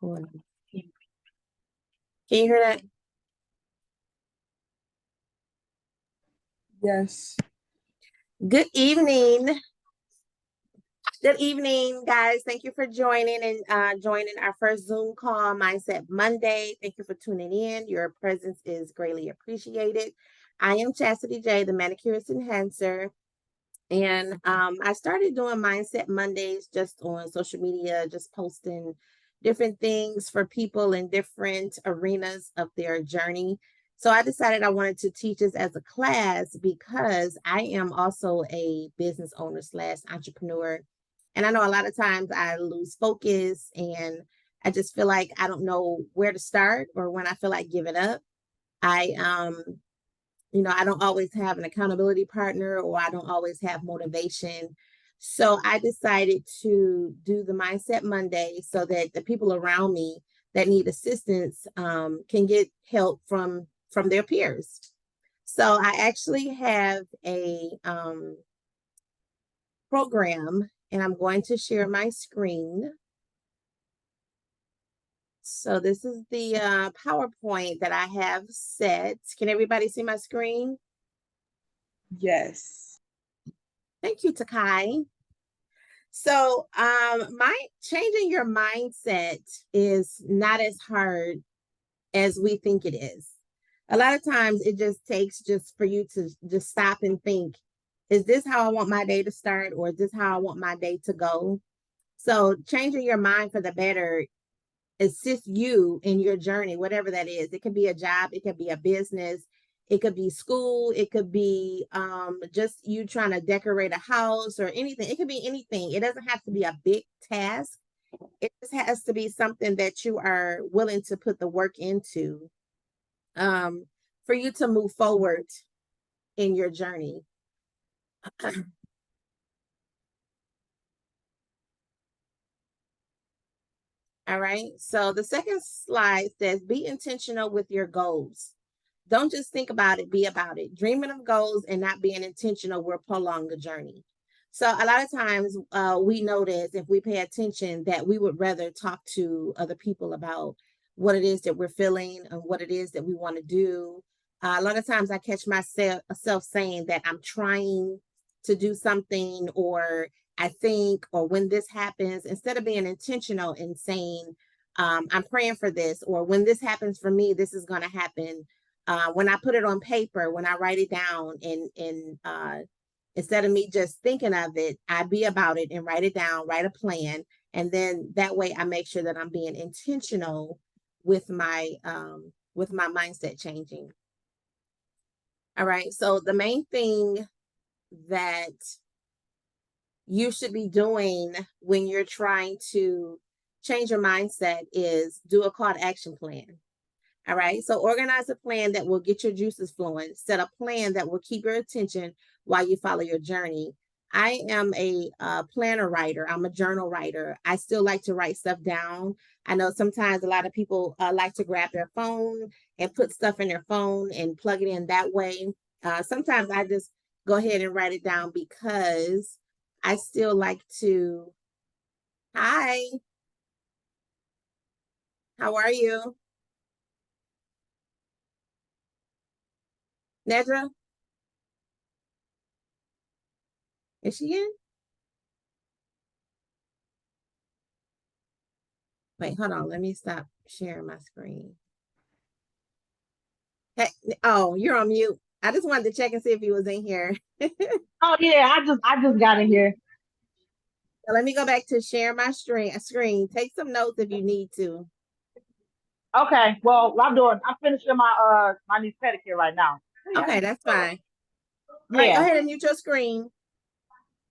Can you hear that? Yes. Good evening. Good evening, guys. Thank you for joining and joining our first Zoom call, Mindset Monday. Thank you for tuning in. Your presence is greatly appreciated. I am Chastity J, the manicurist enhancer. And I started doing Mindset Mondays just on social media, just posting different things for people in different arenas of their journey. So I decided I wanted to teach this as a class because I am also a business owner slash entrepreneur. And I know a lot of times I lose focus and I just feel like I don't know where to start or when I feel like giving up. I I don't always have an accountability partner or I don't always have motivation. So I decided to do the Mindset Monday so that the people around me that need assistance can get help from their peers. So I actually have a program and I'm going to share my screen. So this is the PowerPoint that I have set. Can everybody see my screen? Yes. Thank you, Takai. So my changing your mindset is not as hard as we think it is. A lot of times it just takes just for you to just stop and think, is this how I want my day to start or is this how I want my day to go? So changing your mind for the better assist you in your journey, whatever that is. It could be a job, it could be a business, it could be school, it could be just you trying to decorate a house or anything. It could be anything. It doesn't have to be a big task. It just has to be something that you are willing to put the work into for you to move forward in your journey. All right. So the second slide says be intentional with your goals. Don't just think about it, be about it. Dreaming of goals and not being intentional will prolong the journey. So a lot of times we notice if we pay attention that we would rather talk to other people about what it is that we're feeling and what it is that we want to do. A lot of times I catch myself saying that I'm trying to do something or I think, or when this happens, instead of being intentional and saying, I'm praying for this, or when this happens for me, this is going to happen. When I put it on paper, when I write it down, and instead of me just thinking of it, I be about it and write it down, write a plan, and then that way I make sure that I'm being intentional with my mindset changing. All right. So the main thing that you should be doing when you're trying to change your mindset is do a call to action plan. All right. So organize a plan that will get your juices flowing. Set a plan that will keep your attention while you follow your journey. I am a planner writer. I'm a journal writer. I still like to write stuff down. I know sometimes a lot of people like to grab their phone and put stuff in their phone and plug it in that way. Sometimes I just go ahead and write it down because I still like to. Hi, how are you? Nedra, is she in? Wait, hold on. Let me stop sharing my screen. Hey, oh, you're on mute. I just wanted to check and see if you was in here. Oh yeah, I just got in here. So let me go back to share my screen. Take some notes if you need to. Okay, well I'm finishing my niece pedicure right now. Okay, that's fine. All right, go Yeah. ahead and mute your screen.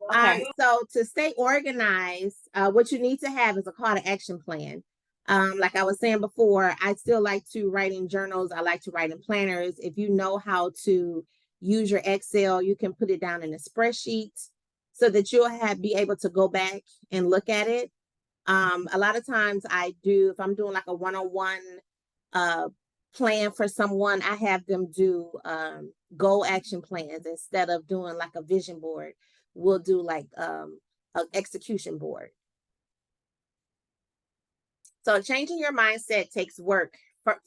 Okay. So to stay organized, what you need to have is a call to action plan. Like I was saying before, I still like to write in journals. I like to write in planners. If you know how to use your Excel, you can put it down in a spreadsheet so that you'll be able to go back and look at it. A lot of times I do, if I'm doing like a one-on-one uh, plan for someone, I have them do goal action plans instead of doing like a vision board. We'll do like an execution board. So changing your mindset takes work.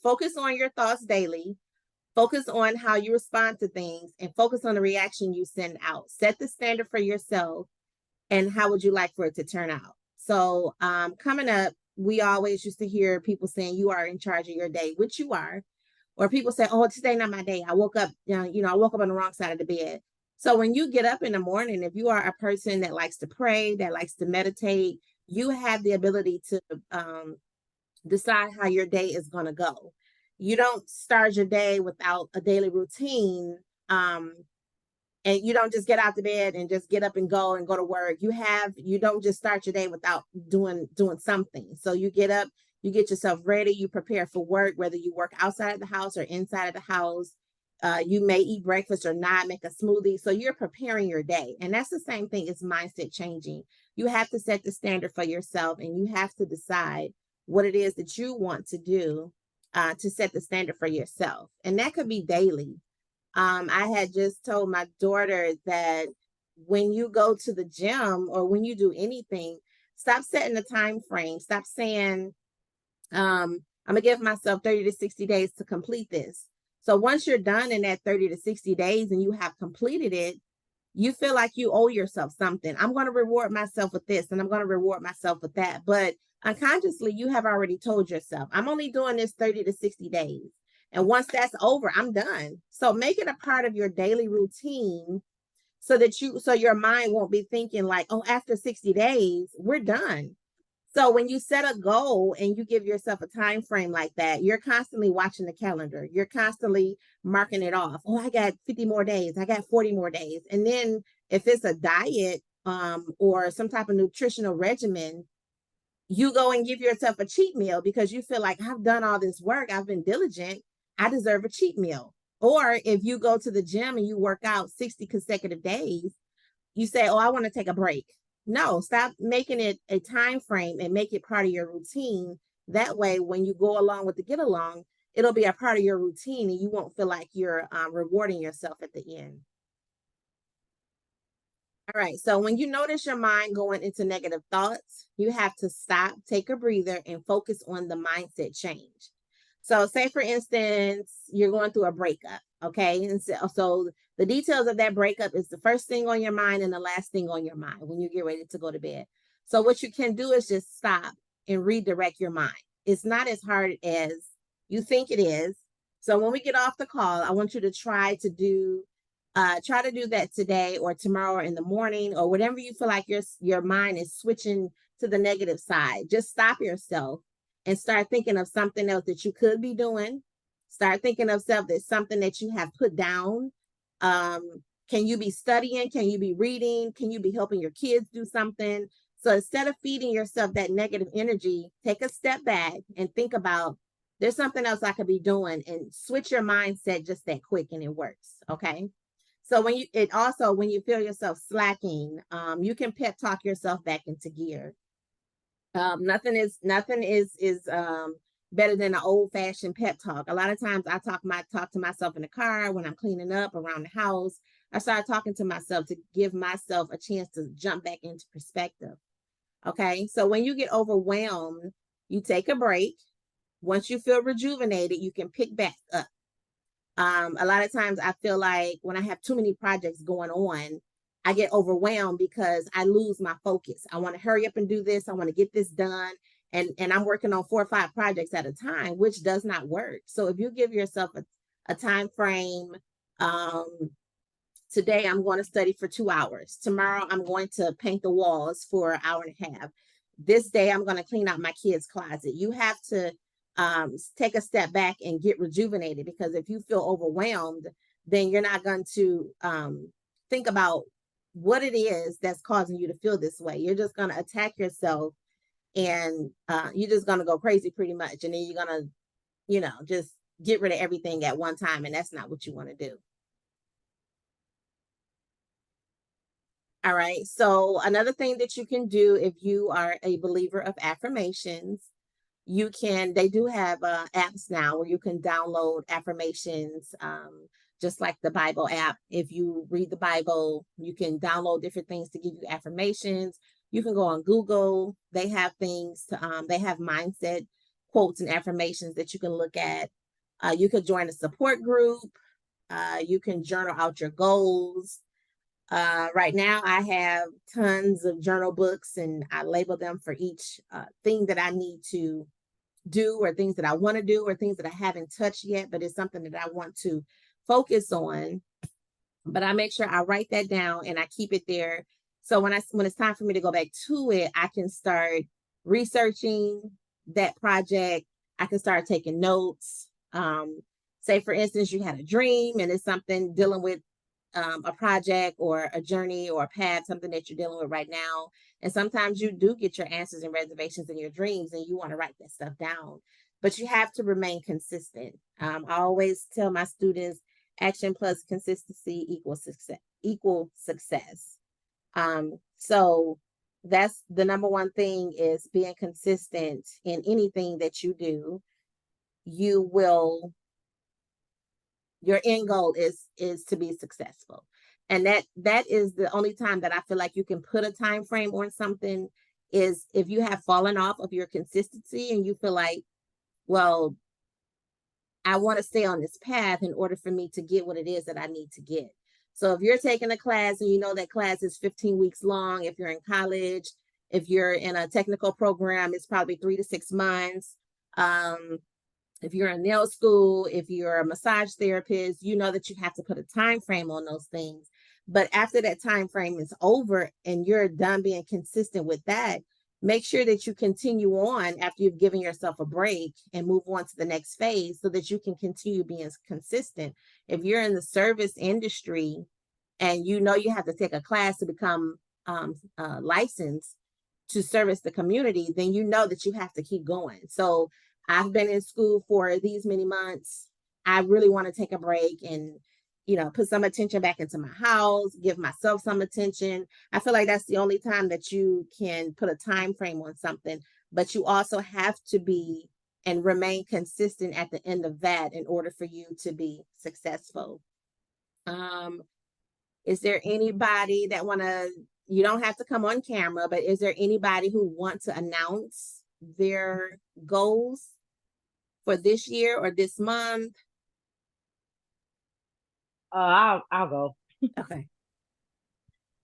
Focus on your thoughts daily. Focus on how you respond to things and focus on the reaction you send out. Set the standard for yourself and how would you like for it to turn out? So coming up, we always used to hear people saying you are in charge of your day, which you are. Or people say, "Oh, today not my day. I woke up, I woke up on the wrong side of the bed." So when you get up in the morning, if you are a person that likes to pray, that likes to meditate, you have the ability to decide how your day is going to go. You don't start your day without a daily routine. And you don't just get out the bed and just get up and go to work. You don't just start your day without doing something. So you get up, you get yourself ready, you prepare for work, whether you work outside of the house or inside of the house. You may eat breakfast or not, make a smoothie. So you're preparing your day. And that's the same thing as mindset changing. You have to set the standard for yourself and you have to decide what it is that you want to do to set the standard for yourself. And that could be daily. I had just told my daughter that when you go to the gym or when you do anything, stop setting a time frame. Stop saying, I'm gonna give myself 30 to 60 days to complete this. So once you're done in that 30 to 60 days and you have completed it, you feel like you owe yourself something. I'm going to reward myself with this and I'm going to reward myself with that. But unconsciously, you have already told yourself, I'm only doing this 30 to 60 days. And once that's over, I'm done. So make it a part of your daily routine so your mind won't be thinking like, oh, after 60 days, we're done. So when you set a goal and you give yourself a time frame like that, you're constantly watching the calendar. You're constantly marking it off. Oh, I got 50 more days. I got 40 more days. And then if it's a diet or some type of nutritional regimen, you go and give yourself a cheat meal because you feel like I've done all this work. I've been diligent. I deserve a cheat meal. Or if you go to the gym and you work out 60 consecutive days, you say, oh, I want to take a break. No, stop making it a time frame and make it part of your routine. That way, when you go along with the get along, it'll be a part of your routine and you won't feel like you're rewarding yourself at the end. All right. So when you notice your mind going into negative thoughts, you have to stop, take a breather, and focus on the mindset change. So, say for instance, you're going through a breakup. Okay. And so the details of that breakup is the first thing on your mind and the last thing on your mind when you get ready to go to bed. So, what you can do is just stop and redirect your mind. It's not as hard as you think it is. So, when we get off the call, I want you to try to do that today or tomorrow or in the morning or whatever you feel like your mind is switching to the negative side. Just stop yourself and start thinking of something else that you could be doing. Start thinking of self that's something that you have put down. Can you be studying? Can you be reading? Can you be helping your kids do something? So instead of feeding yourself that negative energy, take a step back and think about there's something else I could be doing and switch your mindset just that quick and it works. Okay. So when you feel yourself slacking, you can pep talk yourself back into gear. Nothing is better than an old fashioned pep talk. A lot of times I talk to myself in the car when I'm cleaning up around the house. I start talking to myself to give myself a chance to jump back into perspective. Okay, so when you get overwhelmed, you take a break. Once you feel rejuvenated, you can pick back up. A lot of times I feel like when I have too many projects going on, I get overwhelmed because I lose my focus. I want to hurry up and do this. I want to get this done. And I'm working on 4 or 5 projects at a time, which does not work. So if you give yourself a time frame, today I'm going to study for 2 hours. Tomorrow I'm going to paint the walls for an hour and a half. This day I'm going to clean out my kids' closet. You have to take a step back and get rejuvenated because if you feel overwhelmed, then you're not going to think about what it is that's causing you to feel this way. You're just going to attack yourself and you're just going to go crazy pretty much. And then you're going to, just get rid of everything at one time. And that's not what you want to do. All right. So another thing that you can do if you are a believer of affirmations, they do have apps now where you can download affirmations, just like the Bible app. If you read the Bible, you can download different things to give you affirmations. You can go on Google. They have things they have mindset quotes and affirmations that you can look at. You could join a support group. You can journal out your goals. Right now, I have tons of journal books, and I label them for each thing that I need to do, or things that I want to do, or things that I haven't touched yet, but it's something that I want to focus on. But I make sure I write that down and I keep it there. So when it's time for me to go back to it, I can start researching that project. I can start taking notes. Say for instance, you had a dream and it's something dealing with a project or a journey or a path, something that you're dealing with right now. And sometimes you do get your answers and reservations in your dreams, and you want to write that stuff down. But you have to remain consistent. I always tell my students, action plus consistency equals success. So that's the number one thing, is being consistent in anything that you do. Your end goal is to be successful. And that is the only time that I feel like you can put a time frame on something, is if you have fallen off of your consistency and you feel like, well, I want to stay on this path in order for me to get what it is that I need to get. So if you're taking a class and you know that class is 15 weeks long, if you're in college, if you're in a technical program, it's probably 3 to 6 months. If you're in nail school, if you're a massage therapist, you know that you have to put a time frame on those things. But after that time frame is over and you're done being consistent with that, make sure that you continue on after you've given yourself a break and move on to the next phase so that you can continue being consistent. If you're in the service industry and you know you have to take a class to become licensed to service the community, then you know that you have to keep going. So I've been in school for these many months. I really want to take a break and, put some attention back into my house, give myself some attention. I feel like that's the only time that you can put a time frame on something, but you also have to be and remain consistent at the end of that in order for you to be successful. Is there anybody that you don't have to come on camera, but is there anybody who wants to announce their goals for this year or this month? I'll go. Okay.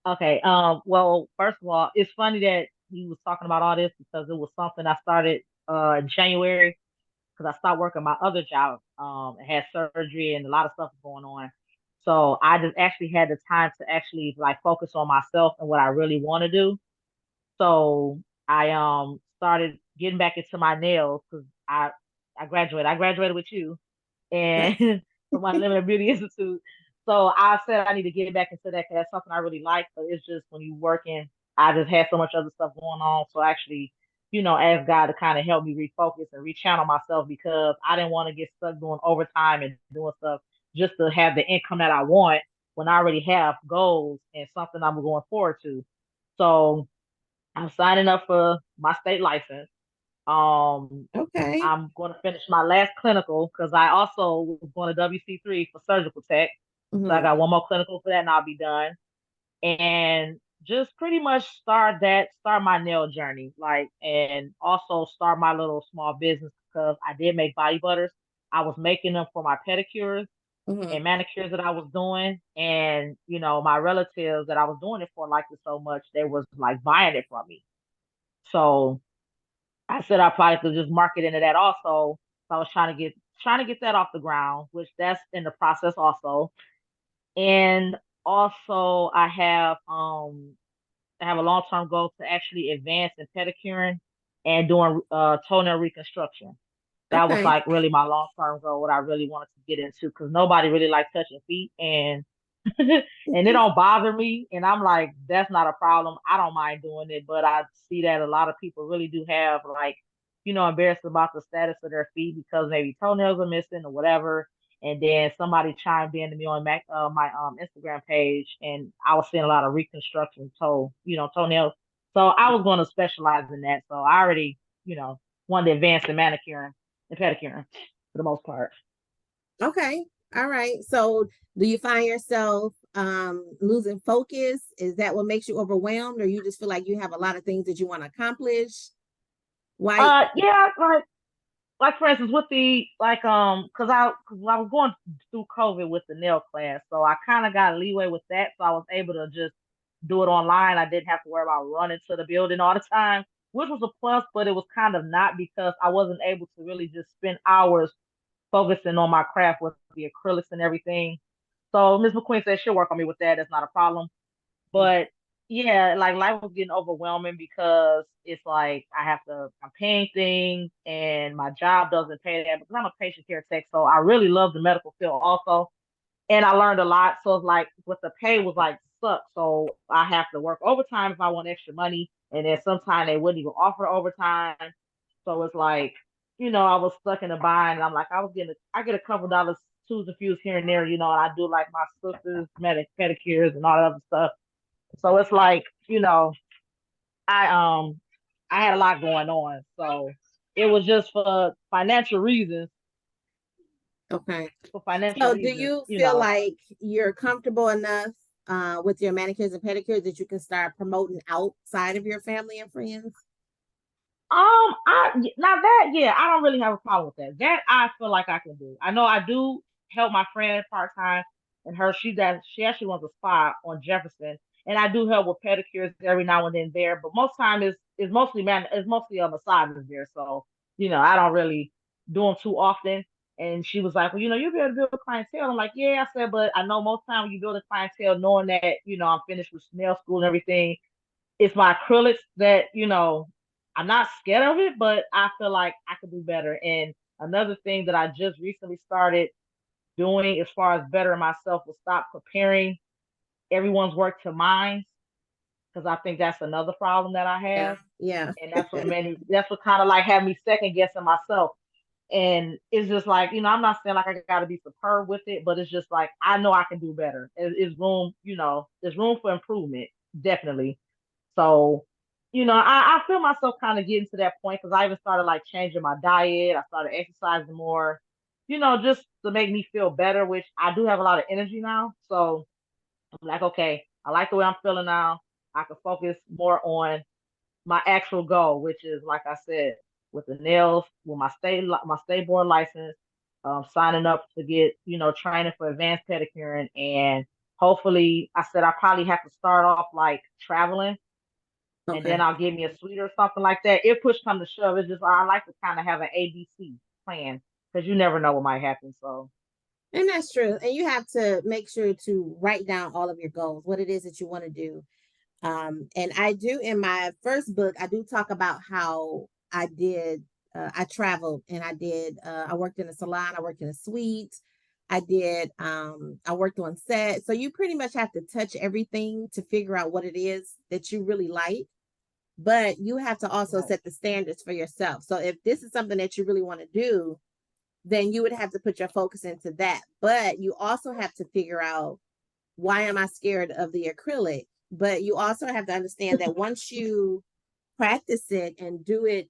Okay. Well, first of all, it's funny that he was talking about all this because it was something I started in January, because I stopped working my other job. I had surgery and a lot of stuff was going on. So I just actually had the time to actually like focus on myself and what I really want to do. So I started getting back into my nails because I graduated. I graduated with you and Nice. from my Limited Beauty Institute. So I said I need to get back into that because that's something I really like. But it's just when you working, I just had so much other stuff going on. So actually, ask God to kind of help me refocus and rechannel myself, because I didn't want to get stuck doing overtime and doing stuff just to have the income that I want when I already have goals and something I'm going forward to. So I'm signing up for my state license. Okay. I'm going to finish my last clinical because I also was going to WC3 for surgical tech. So I Mm-hmm. got one more clinical for that and I'll be done. And just pretty much start my nail journey, like, and also start my little small business because I did make body butters. I was making them for my pedicures Mm-hmm. and manicures that I was doing. And, my relatives that I was doing it for liked it so much, they was like buying it from me. So I said I probably could just market into that also. So I was trying to get that off the ground, which that's in the process also. And also I have a long term goal to actually advance in pedicuring and doing toenail reconstruction. That was Okay. like really my long term goal, what I really wanted to get into, because nobody really likes touching feet, and and it don't bother me. And I'm like, that's not a problem. I don't mind doing it, but I see that a lot of people really do have like, embarrassed about the status of their feet because maybe toenails are missing or whatever. And then somebody chimed in to me on my Instagram page, and I was seeing a lot of reconstruction toenails. So I was going to specialize in that. So I already, wanted to advance in manicuring and pedicuring for the most part. Okay. All right. So do you find yourself losing focus? Is that what makes you overwhelmed, or you just feel like you have a lot of things that you want to accomplish? Why? Yeah, like like for instance with the like cause I was going through COVID with the nail class, so I kind of got leeway with that, so I was able to just do it online. I didn't have to worry about running to the building all the time, which was a plus, but it was kind of not because I wasn't able to really just spend hours focusing on my craft with the acrylics and everything. So Miss McQueen said she'll work on me with that. That's not a problem. But yeah, like life was getting overwhelming because it's like I'm paying things and my job doesn't pay that because I'm a patient care tech. So I really love the medical field also. And I learned a lot. So it's like, but the pay was like suck. So I have to work overtime if I want extra money. And then sometimes they wouldn't even offer overtime. So it's like, I was stuck in a bind. And I'm like, I get a couple dollars, twos and fews here and there, and I do like my sister's pedicures and all that other stuff. So it's like, I um I had a lot going on. So it was just Okay. for financial So do reasons, you feel like you're comfortable enough with your manicures and pedicures that you can start promoting outside of your family and friends? I now that yeah, I don't really have a problem with that. That I feel like I can do. I know I do help my friend part time, and she actually wants a spa on Jefferson, and I do help with pedicures every now and then there. But most time is mostly it's mostly a massages there, so I don't really do them too often. And she was like, well, you'll be able to build a clientele. I'm like, yeah, I said, but I know most time when you build a clientele, knowing that I'm finished with nail school and everything, it's my acrylics that, I'm not scared of it, but I feel like I could do better. And another thing that I just recently started doing as far as bettering myself was stop comparing everyone's work to mine. Because I think that's another problem that I Yeah, have. yeah. And that's what kind of like had me second guessing myself. And it's just like, I'm not saying like I got to be superb with it, but it's just like, I know I can do better. It's room, there's room for improvement, definitely. So, I feel myself kind of getting to that point because I even started like changing my diet. I started exercising more, just to make me feel better, which I do have a lot of energy now. So I'm like, okay, I like the way I'm feeling now. I can focus more on my actual goal, which is like I said, with the nails, with my state board license, signing up to get training for advanced pedicuring, and hopefully, I said I probably have to start off like traveling, and then Okay. I'll give me a suite or something like that. If push come to shove, it's just I like to kind of have an ABC plan because you never know what might happen. So And that's true. And you have to make sure to write down all of your goals, what it is that you want to do. And I do in my first book, I do talk about how I traveled and I worked in a salon, I worked in a suite, I worked on set. So you pretty much have to touch everything to figure out what it is that you really like. But you have to also right, set the standards for yourself. So if this is something that you really want to do, then you would have to put your focus into that. But you also have to figure out, why am I scared of the acrylic? But you also have to understand that once you practice it and do it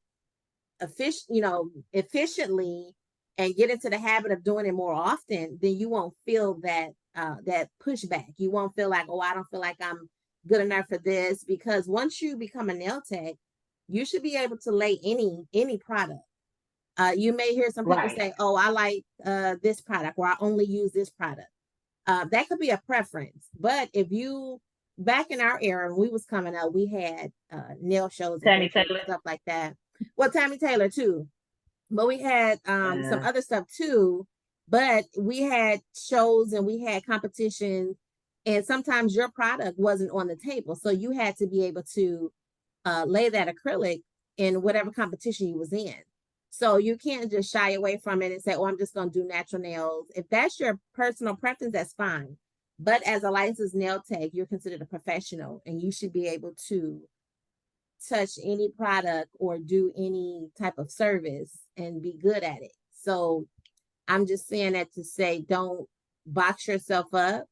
efficiently and get into the habit of doing it more often, then you won't feel that pushback. You won't feel like, oh, I don't feel like I'm good enough for this, because once you become a nail tech, you should be able to lay any product. You may hear some people right, say, oh, I like this product, or I only use this product. That could be a preference. But if you, back in our era when we was coming up, we had nail shows and Tammy pedicures and Taylor. stuff like that. Well, Tammy Taylor too, but we had some Yeah, other stuff too. But we had shows and we had competitions, and sometimes your product wasn't on the table, so you had to be able to lay that acrylic in whatever competition you was in. So you can't just shy away from it and say, oh, I'm just going to do natural nails. If that's your personal preference, that's fine. But as a licensed nail tech, you're considered a professional and you should be able to touch any product or do any type of service and be good at it. So I'm just saying that to say, don't box yourself up,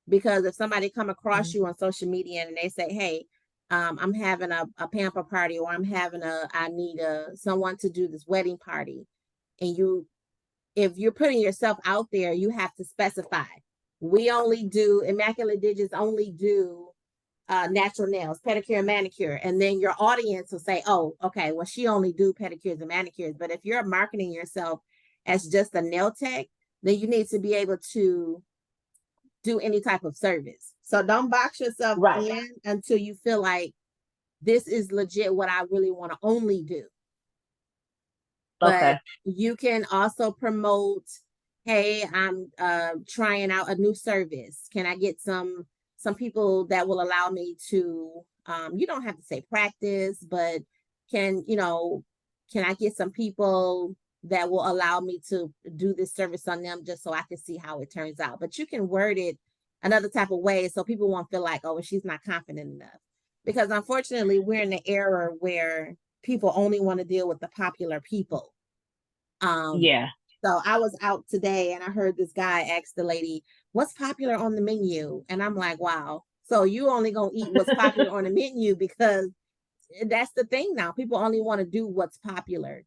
because if somebody come across you mhm, on social media and they say, hey, I'm having a pamper party, or I need someone to do this wedding party. And if you're putting yourself out there, you have to specify. We only do, Immaculate Digits only do natural nails, pedicure and manicure. And then your audience will say, oh, okay, well, she only do pedicures and manicures. But if you're marketing yourself as just a nail tech, then you need to be able to do any type of service. So don't box yourself Right. in until you feel like this is legit what I really want to only do. But Okay. you can also promote, hey, I'm trying out a new service. Can I get some people that will allow me to you don't have to say practice, but can, can I get some people that will allow me to do this service on them just so I can see how it turns out. But you can word it another type of way so people won't feel like, oh, well, she's not confident enough. Because unfortunately, we're in the era where people only want to deal with the popular people. Yeah. So I was out today and I heard this guy ask the lady, what's popular on the menu? And I'm like, wow. So you only gonna eat what's popular on the menu, because that's the thing now. People only want to do what's popular.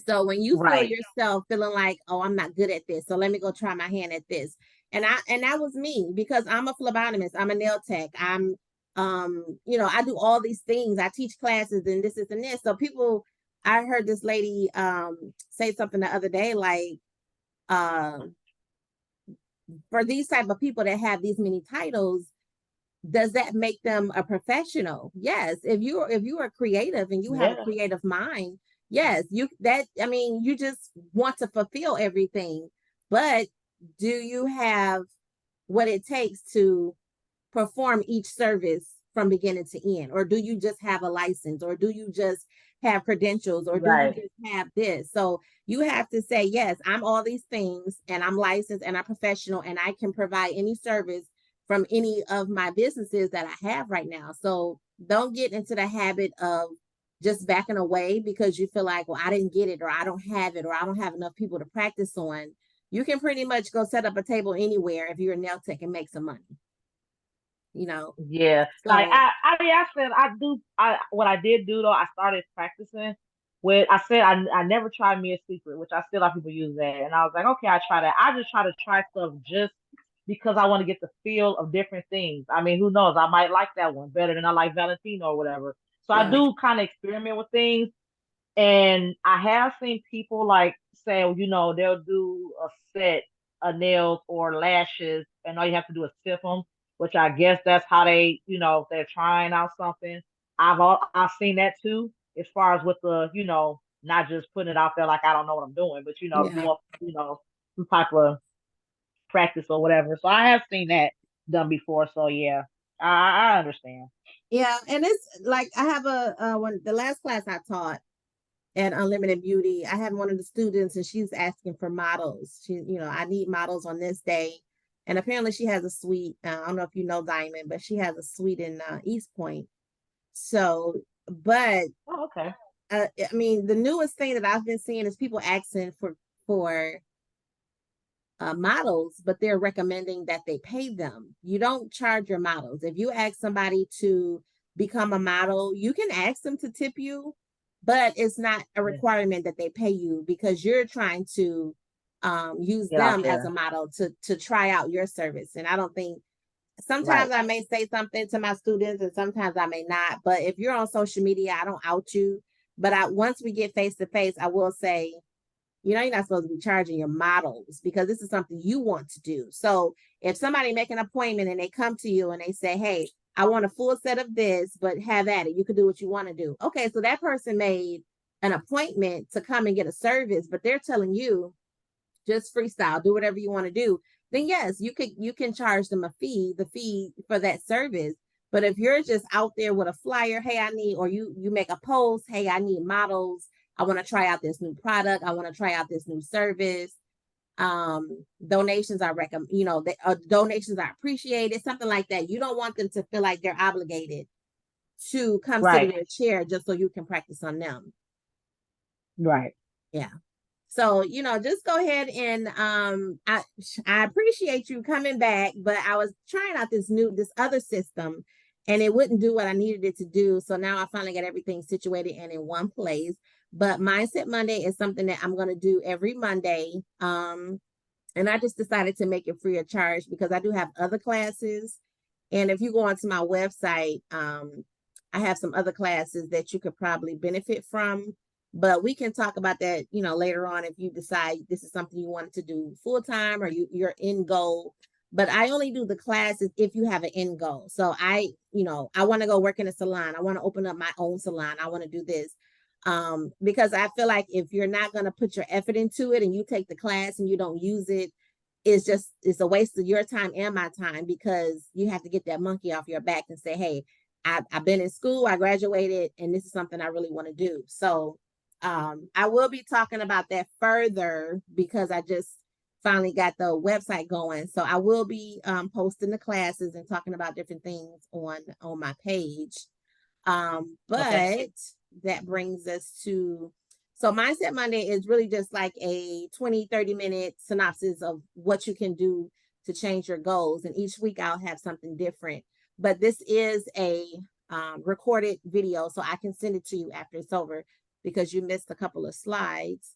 So when you feel Right. yourself feeling like, oh, I'm not good at this, so let me go try my hand at this. And that was me, because I'm a phlebotomist, I'm a nail tech, I'm I do all these things. I teach classes and this and this. So people, I heard this lady say something the other day, like, um for these type of people that have these many titles, does that make them a professional? Yes. If you are creative and you have a Yeah. creative mind, yes, you just want to fulfill everything. But do you have what it takes to perform each service from beginning to end? Or do you just have a license? Or do you just have credentials? Or do you Right. just have this? So you have to say, yes, I'm all these things and I'm licensed and I'm professional and I can provide any service from any of my businesses that I have right now. So don't get into the habit of just backing away because you feel like, well, I didn't get it, or I don't have it, or I don't have enough people to practice on. You can pretty much go set up a table anywhere if you're a nail tech and make some money, you know. Yeah. Like So I said I do what I did do though, I started practicing with I said I never tried me a secret, which I still have people use that. And I was like, okay, I try that. I just try to try stuff just because I want to get the feel of different things. I mean, who knows? I might like that one better than I like Valentino or whatever. So I right. do kind of experiment with things. And I have seen people like say, they'll do a set of nails or lashes, and all you have to do is tip them, which I guess that's how they, they're trying out something. I've seen that too, as far as with the, not just putting it out there like I don't know what I'm doing, but Yeah. doing, some type of practice or whatever. So I have seen that done before. So yeah, I understand. Yeah. And it's like I have when the last class I taught at Unlimited Beauty, I had one of the students and she's asking for models. I need models on this day. And apparently she has a suite. I don't know if you know Diamond, but she has a suite in East Point. So, but Oh, okay. I mean, the newest thing that I've been seeing is people asking for models, but they're recommending that they pay them. You don't charge your models. If you ask somebody to become a model, you can ask them to tip you, but it's not a Yeah. requirement that they pay you, because you're trying to use Get out them as a there. model to try out your service. And I don't think, sometimes Right. I may say something to my students and sometimes I may not. But if you're on social media, I don't out you. But once we get face to face, I will say, you're not supposed to be charging your models because this is something you want to do. So if somebody make an appointment and they come to you and they say, hey, I want a full set of this, but have at it. You can do what you want to do. Okay, so that person made an appointment to come and get a service, but they're telling you just freestyle, do whatever you want to do. Then yes, you can charge them the fee for that service. But if you're just out there with a flyer, hey, I need, or you make a post, hey, I need models, I want to try out this new product, I want to try out this new service. Donations are donations are appreciated, something like that. You don't want them to feel like they're obligated to come sit in Right. your chair just so you can practice on them. Right. Yeah. So, just go ahead and I appreciate you coming back, but I was trying out this other system and it wouldn't do what I needed it to do. So now I finally got everything situated and in one place. But Mindset Monday is something that I'm going to do every Monday. And I just decided to make it free of charge because I do have other classes And if you go onto my website, I have some other classes that you could probably benefit from, but we can talk about that, you know, later on if you decide this is something you wanted to do full time or your end goal. But I only do the classes if you have an end goal. So I, you know, I want to go work in a salon. I want to open up my own salon. I want to do this. Because I feel like if you're not going to put your effort into it and you take the class and you don't use it, it's a waste of your time and my time, because you have to get that monkey off your back and say, hey, I've been in school, I graduated, and this is something I really want to do. So I will be talking about that further because I just finally got the website going. So I will be posting the classes and talking about different things on my page. But Okay. that brings us to, so Mindset Monday is really just like a 20-30 minute synopsis of what you can do to change your goals. And each week I'll have something different. But this is a recorded video, so I can send it to you after it's over because you missed a couple of slides.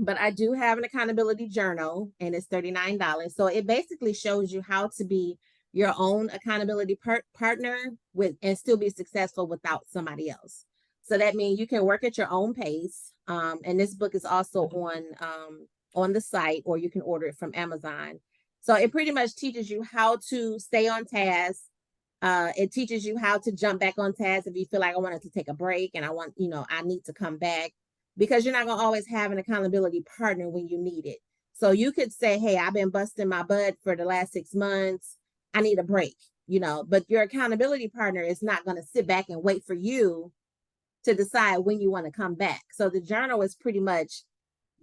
But I do have an accountability journal, and it's $39. So it basically shows you how to be your own accountability partner with and still be successful without somebody else. So that means you can work at your own pace. And this book is also on the site, or you can order it from Amazon. So it pretty much teaches you how to stay on task. It teaches you how to jump back on task if you feel like I wanted to take a break and I want, you know, I need to come back, because you're not going to always have an accountability partner when you need it. So you could say, hey, I've been busting my butt for the last 6 months. I need a break, you know, but your accountability partner is not going to sit back and wait for you to decide when you want to come back. So the journal is pretty much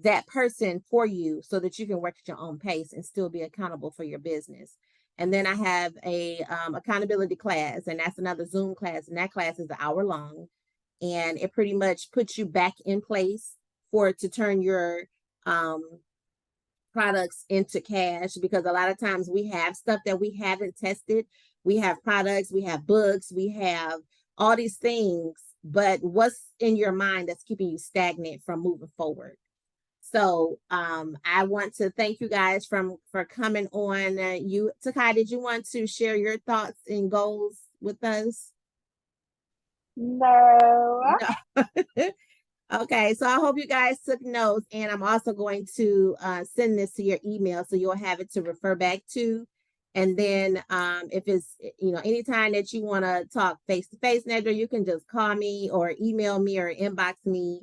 that person for you so that you can work at your own pace and still be accountable for your business. And then I have a accountability class, and that's another Zoom class, and that class is an hour long, and it pretty much puts you back in place for it to turn your products into cash, because a lot of times we have stuff that we haven't tested. We have products, we have books, we have all these things, but what's in your mind that's keeping you stagnant from moving forward? So I want to thank you guys for coming on. You, Takai, did you want to share your thoughts and goals with us? No. No. Okay, so I hope you guys took notes, and I'm also going to send this to your email so you'll have it to refer back to. And then if it's, you know, anytime that you want to talk face to face, Nedra, you can just call me or email me or inbox me.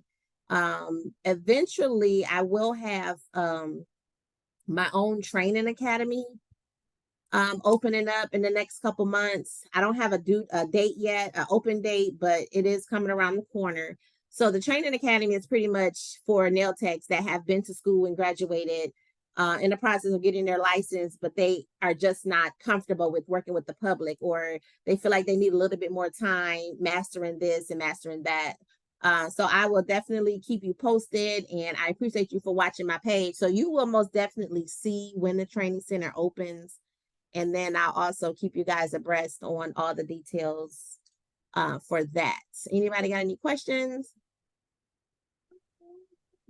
Eventually I will have my own training academy opening up in the next couple months. I don't have a date yet, an open date, but it is coming around the corner. So the training academy is pretty much for nail techs that have been to school and graduated, in the process of getting their license, but they are just not comfortable with working with the public, or they feel like they need a little bit more time mastering this and mastering that. So I will definitely keep you posted, and I appreciate you for watching my page. So you will most definitely see when the training center opens, and then I'll also keep you guys abreast on all the details for that. Anybody got any questions?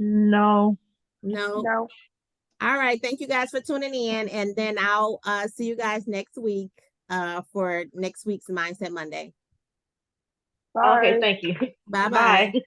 No. No. No. All right. Thank you guys for tuning in. And then I'll see you guys next week for next week's Mindset Monday. Okay, Bye. thank you. Bye bye. Bye.